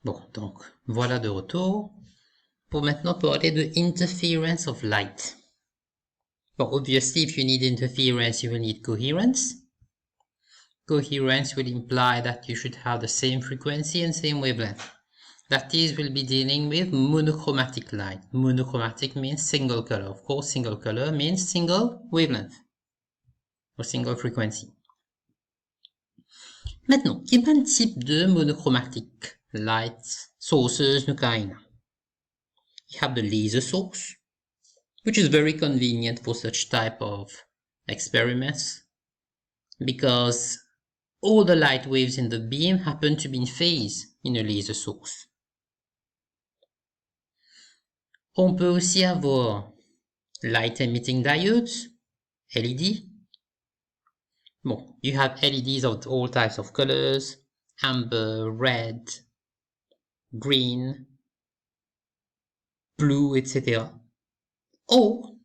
Bon, donc, voilà de retour. Pour maintenant parler de interference of light. Well, obviously, if you need interference, you will need coherence. Coherence will imply that you should have the same frequency and same wavelength. That is, we'll be dealing with monochromatic light. Monochromatic means single color. Of course, single color means single wavelength or single frequency. Maintenant, quel type de monochromatic light sources nous avons? You have the laser source, which is very convenient for such type of experiments because all the light waves in the beam happen to be in phase in a laser source. On peut aussi avoir light emitting diodes, LED. Bon, you have LEDs of all types of colors, amber, red, green, blue, etc. Or,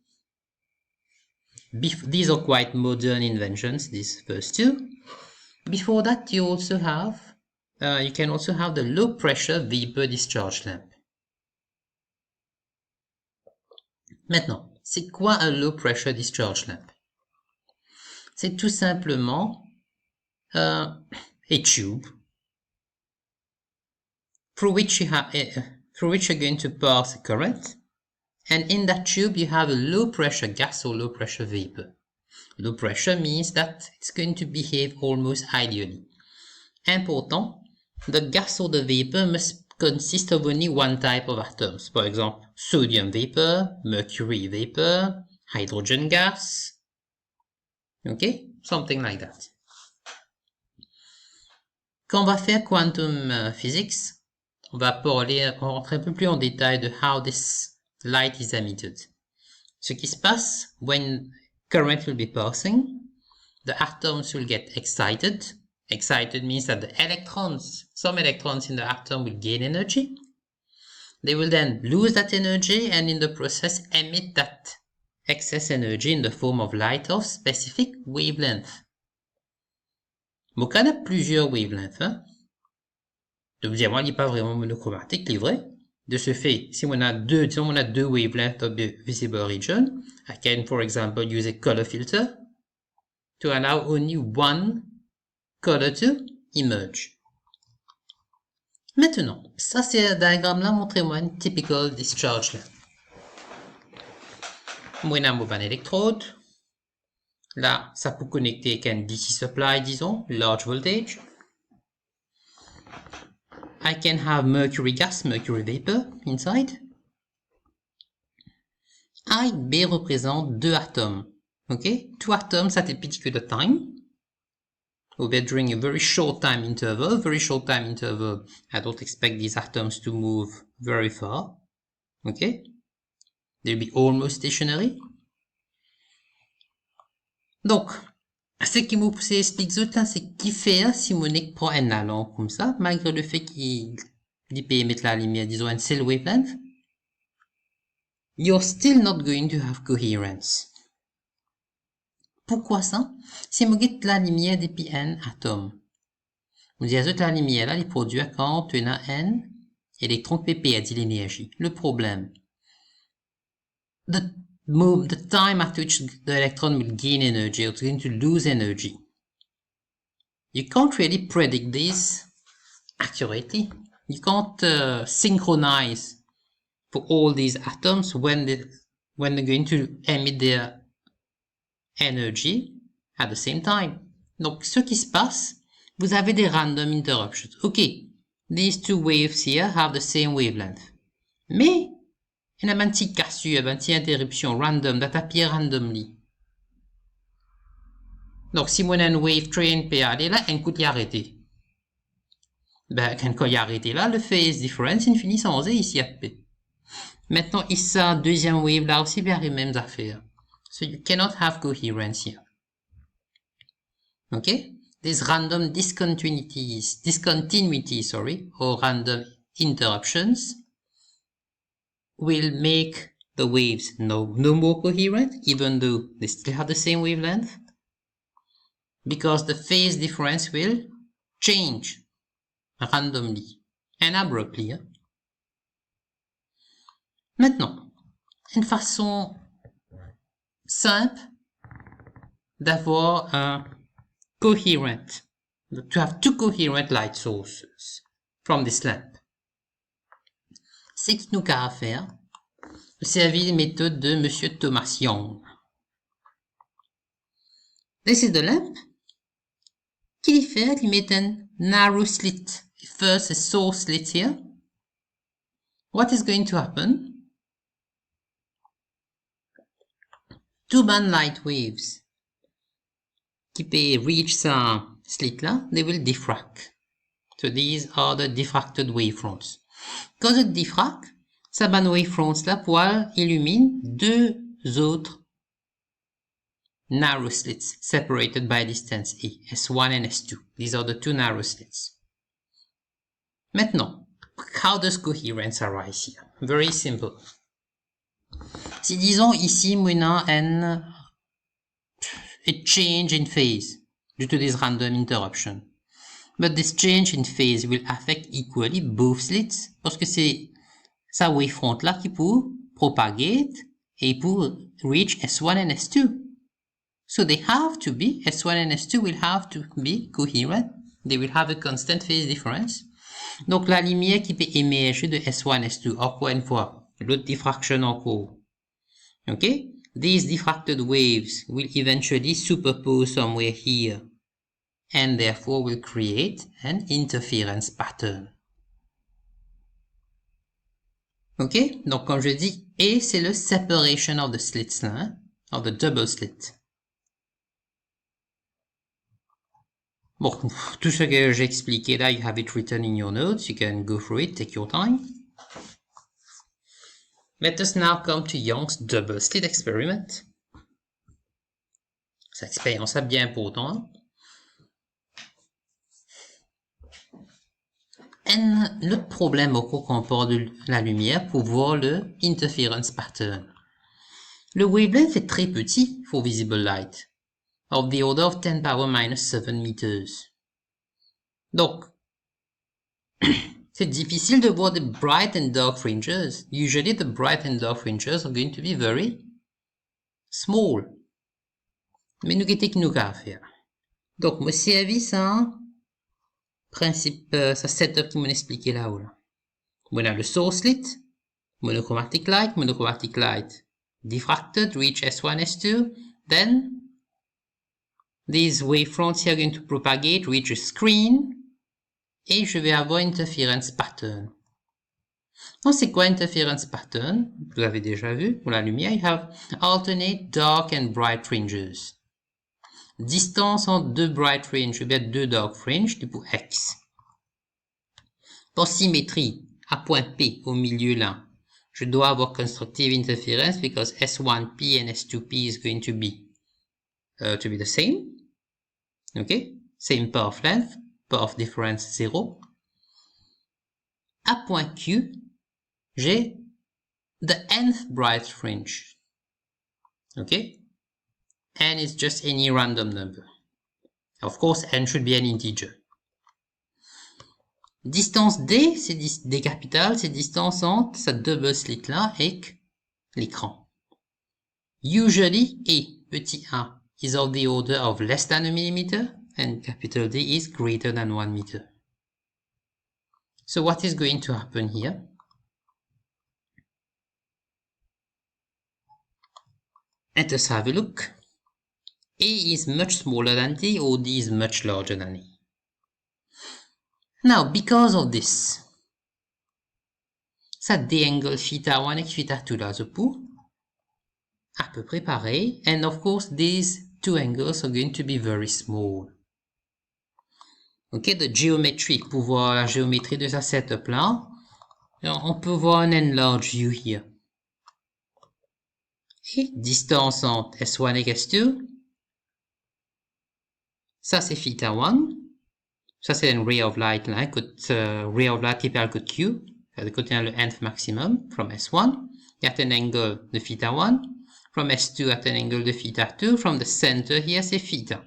these are quite modern inventions, these first two. Before that, you also have, you can also have the low pressure vapor discharge lamp. Maintenant, c'est quoi un low pressure discharge lamp? C'est tout simplement a tube through which you're going to pass a current, and in that tube you have a low pressure gas or low pressure vapor. Low pressure means that it's going to behave almost ideally. Important, the gas or the vapor must consist of only one type of atoms. For example, sodium vapor, mercury vapor, hydrogen gas. Okay? Something like that. Quand on va faire quantum physics, on va rentrer un peu plus en détail de how this light is emitted. Ce qui se passe, when current will be passing, the atoms will get excited. Excited means that some electrons in the atom will gain energy. They will then lose that energy and in the process emit that excess energy in the form of light of specific wavelength. Donc, on a plusieurs wavelengths. Hein? Deuxièmement, il n'est pas vraiment monochromatique, c'est vrai. De ce fait, si on a deux wavelengths of the visible region, I can, for example, use a color filter to allow only one color to emerge. Maintenant, ça c'est un diagramme-là, montrez-moi une typical discharge lamp. On a un électrode. Là, ça peut connecter avec un DC supply, disons, large voltage. I can have mercury gas, mercury vapor inside. A et B représentent deux atomes. Okay? Two atoms at a particular time. Over during a very short time interval. I don't expect these atoms to move very far. Okay? They'll be almost stationary. Donc, ce qui me explique ça, c'est qu'il fait si mon prend un allant comme ça, malgré le fait qu'il peut émettre la lumière, disons, un seul wavelength, you're still not going to have coherence. Pourquoi ça? Si je get la lumière depuis un atome, on dit que la lumière là, elle produit quand tu as un électron qui peut perdre l'énergie. Le problème, the time at which the electron will gain energy, or it's going to lose energy. You can't really predict this accurately. You can't synchronize for all these atoms when they're going to emit their energy at the same time. Donc, ce qui se passe, vous avez des random interruptions. Okay, these two waves here have the same wavelength. Mais, il y a une petite cassure, une petite interruption random that appear randomly. Donc, si mon un wave train peut aller là, un coup d'y arrêter. Ben, quand il y a arrêté là, le phase difference, il finit sans Z ici à P. Maintenant, ici, deuxième wave là aussi, bien les mêmes affaires. So you cannot have coherence here. Okay? These random discontinuities, or random interruptions will make the waves no more coherent, even though they still have the same wavelength, because the phase difference will change randomly. and abruptly. Maintenant, une façon simple d'avoir un coherent, to have two coherent light sources from this lamp. C'est qu'il nous a à faire, servir les méthodes de Monsieur Thomas Young. This is the lamp. Qu'il fait, il met un narrow slit. First a source slit here. What is going to happen? Two band light waves qui peut reach sa slit là, they will diffract. So these are the diffracted wavefronts. Quand je diffract, sa band wavefronts là pourra illuminer deux autres narrow slits separated by distance E, S1 and S2. These are the two narrow slits. Maintenant, how does coherence arise here? Very simple. Si disons ici, on a a change in phase due to this random interruption. But this change in phase will affect equally both slits parce que c'est sa wavefront là qui peut propagate et pour reach S1 and S2. So they have to be, S1 and S2 will have to be coherent. They will have a constant phase difference. Donc la lumière qui peut émerger de S1, S2, encore une fois, l'autre diffraction en cours. Okay? These diffracted waves will eventually superpose somewhere here and therefore will create an interference pattern. Ok? Donc comme je dis, A c'est le separation of the slits là, hein? Of the double slit. Bon, tout ce que j'ai expliqué là, you have it written in your notes, you can go through it, take your time. Let us now come to Young's double slit experiment. Cette expérience est bien importante. Et le problème au cours qu'on porte de la lumière pour voir le interference pattern. Le wavelength est très petit for visible light, of the order of 10 power minus 7 meters. Donc, c'est difficile de voir the bright and dark fringes. Usually the bright and dark fringes are going to be very small. Mais nous, qu'est-ce qu'il nous a à faire? Donc, moi, servi ça, principe, ça setup qui m'a expliqué là-haut, là. On a le source slit, monochromatic light, diffracted, reach S1, S2, then these wavefronts here are going to propagate, reach a screen, et je vais avoir interference pattern. Donc, c'est quoi interference pattern? Vous l'avez déjà vu, pour la lumière, you have alternate dark and bright fringes. Distance entre deux bright fringes, ou bien deux dark fringes, du coup X. Pour symétrie, à point P, au milieu là, je dois avoir constructive interference because S1P and S2P is going to be the same. Okay? Same pair of length, pair of difference 0. À point Q, j'ai the nth bright fringe. Okay? N is just any random number. Of course, n should be an integer. Distance D, c'est D capital, c'est distance entre cette double slit là et l'écran. Usually, A, petit a, is of the order of less than a millimeter, and capital D is greater than 1 meter. So what is going to happen here? Let us have a look. A is much smaller than D, or D is much larger than A. Now, because of this, ça D angle theta 1 et theta 2 là, je peux à peu près pareil, and of course these two angles are going to be very small. Ok, the geometry, pour voir la géométrie de sa setup là, on peut voir un enlarged view here. Et distance entre S1 et S2, ça c'est theta 1, ça c'est un ray of light là, ray of light qui est par le code Q, ça contient le nth maximum from S1, at an angle de theta 1, from S2 at an angle de theta 2, from the center here c'est theta.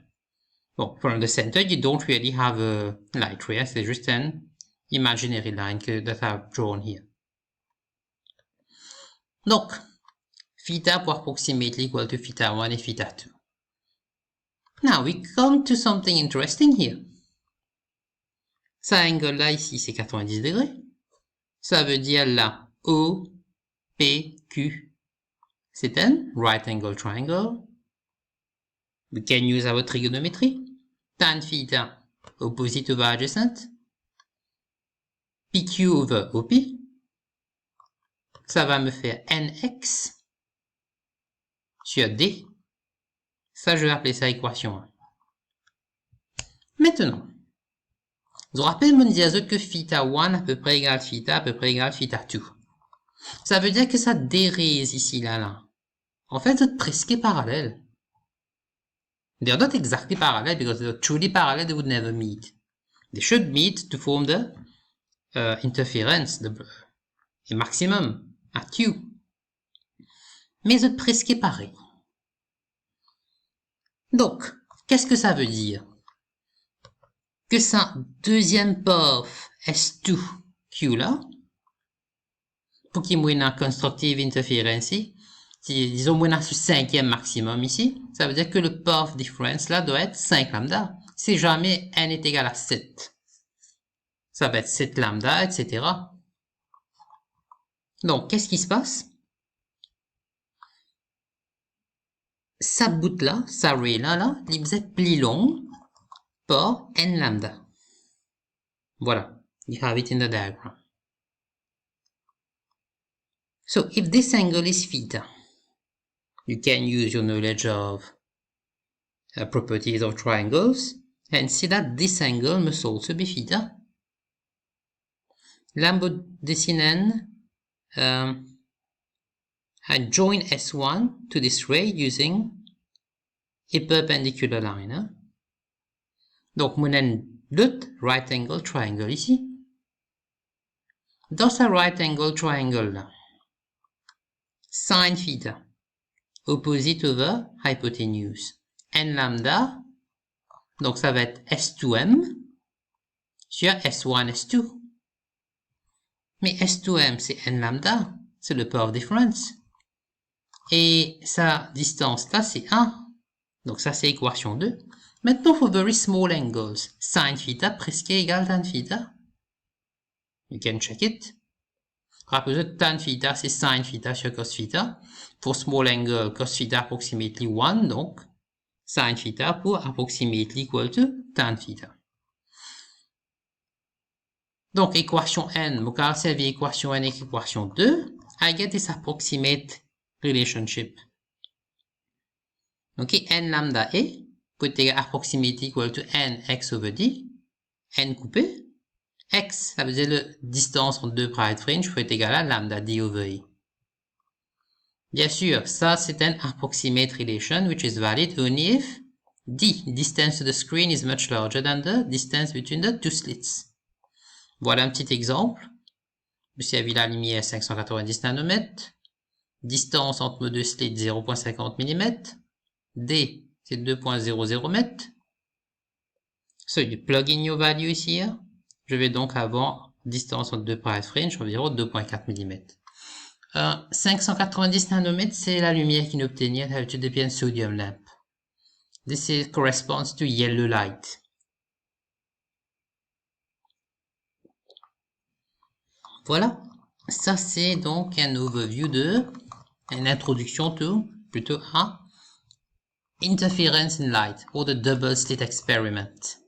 Bon, from the center you don't really have a light ray, c'est juste un imaginary line that I've drawn here. Donc, theta pour approximately equal to theta 1 et theta 2. Now we come to something interesting here. Ça angle là ici c'est 90 degrés. Ça veut dire là O, P, Q. C'est un right angle triangle. We can use our trigonometry. Tan theta opposite over adjacent. PQ over OP. Ça va me faire NX sur D. Ça, je vais appeler ça équation 1. Maintenant, je rappelle mon diazote que theta 1 à peu près égale theta à peu près égale theta 2. Ça veut dire que ça déraise ici, là. En fait, c'est presque parallèle. They're not exactly parallel because they're truly parallel, they would never meet. They should meet to form the interference, the maximum at Q. Mais c'est presque pareil. Donc, qu'est-ce que ça veut dire? Que sa deuxième path S2Q là, pour qu'il y ait une constructive interference ici, disons qu'on a ce cinquième maximum ici, ça veut dire que le path difference là doit être 5 lambda. Si jamais n est égal à 7, ça va être 7 lambda, etc. Donc, qu'est-ce qui se passe? Sa bout là, sa ray là, il va être plus long par n lambda. Voilà, you have it in the diagram. So, if this angle is theta, you can use your knowledge of properties of triangles and see that this angle must also be theta. Lambo dessinen I join S1 to this ray using a perpendicular line. Hein? Donc, on a deux right angle triangle ici. Dans ce right angle triangle là, sin theta, opposite over hypotenuse, n lambda, donc ça va être S2m sur S1, S2. Mais S2m c'est n lambda, c'est le path difference. Et sa distance là c'est 1. Donc ça c'est équation 2. Maintenant for very small angles, sin theta presque égal tan theta. You can check it. Rappelez-vous, tan theta c'est sin theta sur cos theta. Pour small angle, cos theta approximately 1, donc sin theta pour approximately equal to tan theta. Donc équation n, je vais servir équation n et équation 2. I get this approximate relationship. Donc n lambda est côté approximately equal to n x over d, n coupé. X, ça veut dire la distance entre deux private fringe faut être égal à lambda d over e. Bien sûr, ça c'est un approximate relation which is valid only if d, distance to the screen, is much larger than the distance between the two slits. Voilà un petit exemple. Vous avez la lumière 590 nanomètres. Distance entre nos deux slits 0.50 mm. D, c'est 2.00 mètres. So you plug in your value ici. Je vais donc avoir distance entre deux private fringe environ 2.4 mm. 590 nanomètres, c'est la lumière qui nous obtenir d'habitude depuis une sodium lamp. This corresponds to yellow light. Voilà. Ça, c'est donc un overview une introduction plutôt à interference in light or the double slit experiment.